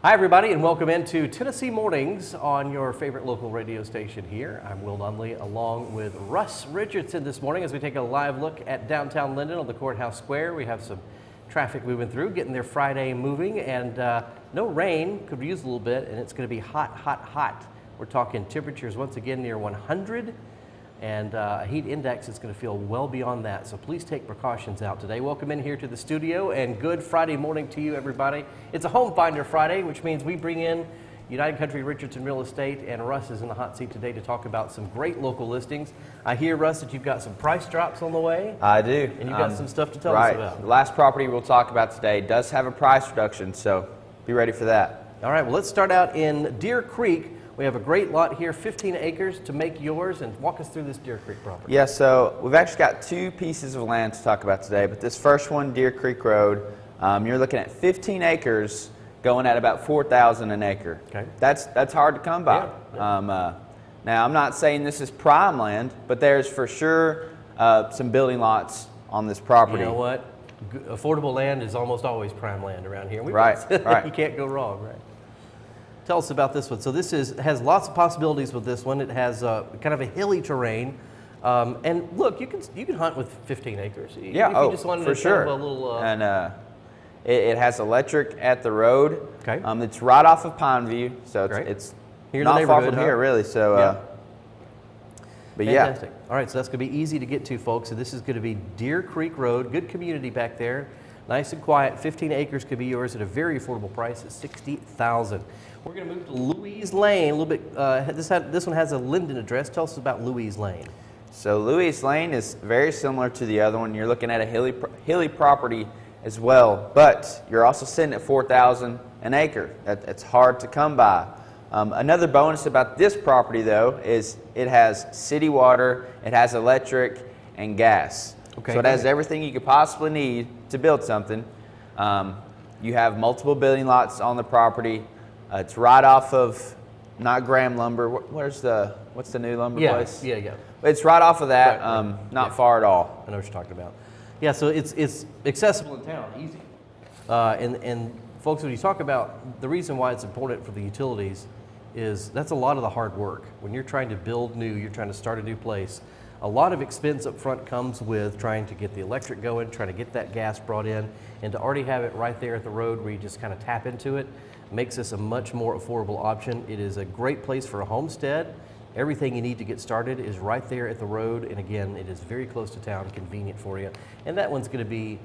Hi, everybody, and welcome into Tennessee Mornings on your favorite local radio station here. I'm Will Nunley along with Russ Richardson this morning as we take a live look at downtown Linden on the Courthouse Square. We have some traffic moving through, getting their Friday moving, and no rain, could use a little bit, and it's going to be hot, hot, hot. We're talking temperatures once again near 100, and a heat index is going to feel well beyond that, so please take precautions out today. Welcome in here to the studio, and good Friday morning to you, everybody. It's a Home Finder Friday, which means we bring in United Country Richardson Real Estate, and Russ is in the hot seat today to talk about some great local listings. I hear, Russ, that you've got some price drops on the way. I do. And you've got some stuff to tell us about. Right. The last property we'll talk about today does have a price reduction, so be ready for that. All right, well, let's start out in Deer Creek. We have a great lot here, 15 acres to make yours, and walk us through this Deer Creek property. Yeah, so we've actually got two pieces of land to talk about today, but this first one, Deer Creek Road, you're looking at 15 acres going at about $4,000 an acre. Okay. That's hard to come by. Yeah. Now, I'm not saying this is prime land, but there's for sure some building lots on this property. You know what? Affordable land is almost always prime land around here. Right. You can't go wrong, right? Tell us about this one. So this has lots of possibilities with this one. It has kind of a hilly terrain, and look, you can hunt with 15 acres. Yeah, if you just wanted for to sure. Kind of a little, and it has electric at the road. Okay. It's right off of Pineview, so it's here in the not far neighborhood, from here, really. So, but fantastic. All right, so that's going to be easy to get to, folks. So this is going to be Deer Creek Road. Good community back there. Nice and quiet. 15 acres could be yours at a very affordable price at $60,000. We're going to move to Louise Lane. A little bit. This one has a Linden address. Tell us about Louise Lane. So Louise Lane is very similar to the other one. You're looking at a hilly property as well, but you're also sitting at $4,000 an acre. That's hard to come by. Another bonus about this property, though, is it has city water, it has electric, and gas. Okay, so it has everything you could possibly need to build something. You have multiple building lots on the property. It's right off of, not Graham Lumber. What's the new lumber place? Yeah. It's right off of that, Right. not far at all. I know what you're talking about. Yeah, so it's accessible in town, easy. And folks, when you talk about the reason why it's important for the utilities is that's a lot of the hard work. When you're trying to build new, you're trying to start a new place, a lot of expense up front comes with trying to get the electric going, trying to get that gas brought in, and to already have it right there at the road where you just kind of tap into it makes this a much more affordable option. It is a great place for a homestead. Everything you need to get started is right there at the road, and again, it is very close to town, convenient for you. And that one's going to be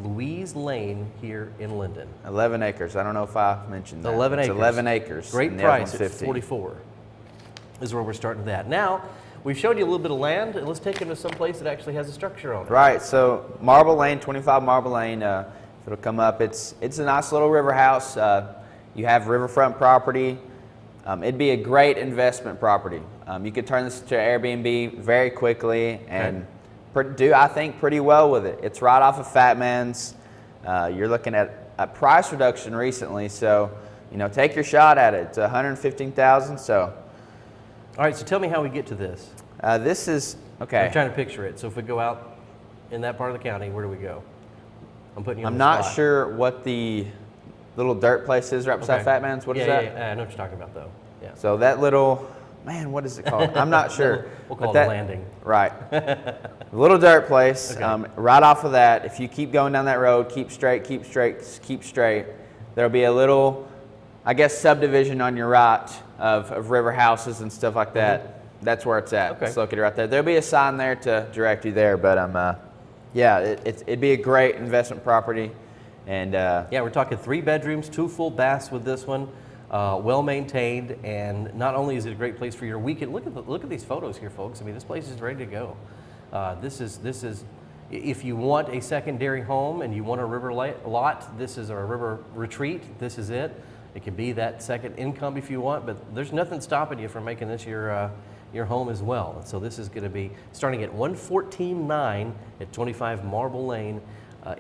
Louise Lane here in Linden. 11 acres. I don't know if I mentioned that. 11 acres. It's 11 acres. Great price at $44 is where we're starting that. Now, we've showed you a little bit of land, and let's take them to some place that actually has a structure on it. Right. So Marble Lane, 25 Marble Lane. It'll come up. It's a nice little river house. You have riverfront property. It'd be a great investment property. You could turn this to Airbnb very quickly and do, I think, pretty well with it. It's right off of Fat Man's. You're looking at a price reduction recently, so take your shot at it. It's $115,000. So, all right. So tell me how we get to this. This is okay. I'm trying to picture it. So if we go out in that part of the county, where do we go? I'm putting you on I'm the not spot. sure what the little dirt place is right beside Fat Man's. What is that? Yeah, I know what you're talking about, though. Yeah. So that little, man, what is it called? I'm not sure. We'll call it a landing. Right. A little dirt place. Okay. Right off of that, if you keep going down that road, keep straight, there'll be a little, I guess, subdivision on your right of river houses and stuff like that. Mm-hmm. That's where it's at. Okay. It's located right there. There'll be a sign there to direct you there, but yeah, it'd be a great investment property. And yeah, we're talking 3 bedrooms, 2 full baths with this one, well maintained, and not only is it a great place for your weekend. Look at these photos here, folks. I mean, this place is ready to go. This is if you want a secondary home and you want a river lot, this is a river retreat. This is it. It can be that second income if you want, but there's nothing stopping you from making this your home as well. And so this is going to be starting at $114,900 at 25 Marble Lane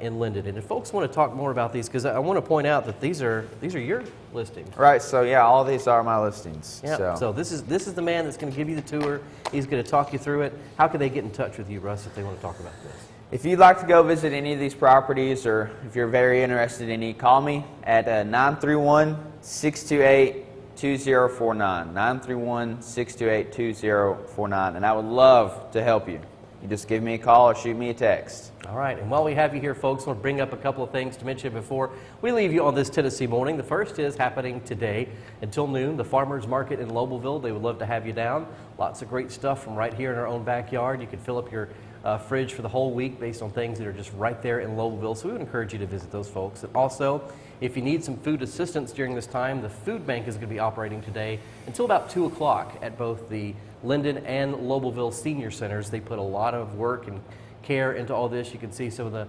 in Linden. And if folks want to talk more about these, because I want to point out that these are your listings. right, so yeah, all these are my listings. Yeah. So this is the man that's going to give you the tour. He's going to talk you through it. How can they get in touch with you, Russ, if they want to talk about this? If you'd like to go visit any of these properties, or if you're very interested in any, call me at 931-628-2049, 931-628-2049, and I would love to help you. You just give me a call or shoot me a text. All right, and while we have you here, folks, I want to bring up a couple of things to mention before we leave you on this Tennessee morning. The first is happening today until noon, the Farmers Market in Lobelville. They would love to have you down. Lots of great stuff from right here in our own backyard. You can fill up your fridge for the whole week based on things that are just right there in Lobelville. So we would encourage you to visit those folks. And also, if you need some food assistance during this time, the food bank is going to be operating today until about 2 o'clock at both the Linden and Lobelville Senior Centers. They put a lot of work and care into all this. You can see some of the,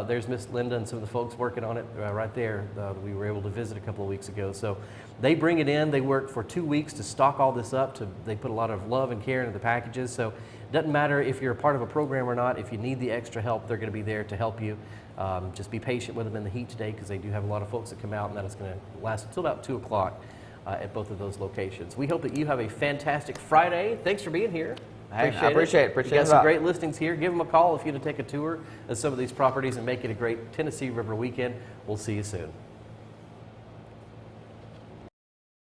there's Miss Linda and some of the folks working on it right there. We were able to visit a couple of weeks ago. So they bring it in. They work for 2 weeks to stock all this up. They put a lot of love and care into the packages. So it doesn't matter if you're a part of a program or not. If you need the extra help, they're going to be there to help you. Just be patient with them in the heat today, because they do have a lot of folks that come out, and that is going to last until about 2 o'clock at both of those locations. We hope that you have a fantastic Friday. Thanks for being here. I appreciate it. You got some great listings here. Give them a call if you want to take a tour of some of these properties and make it a great Tennessee River weekend. We'll see you soon.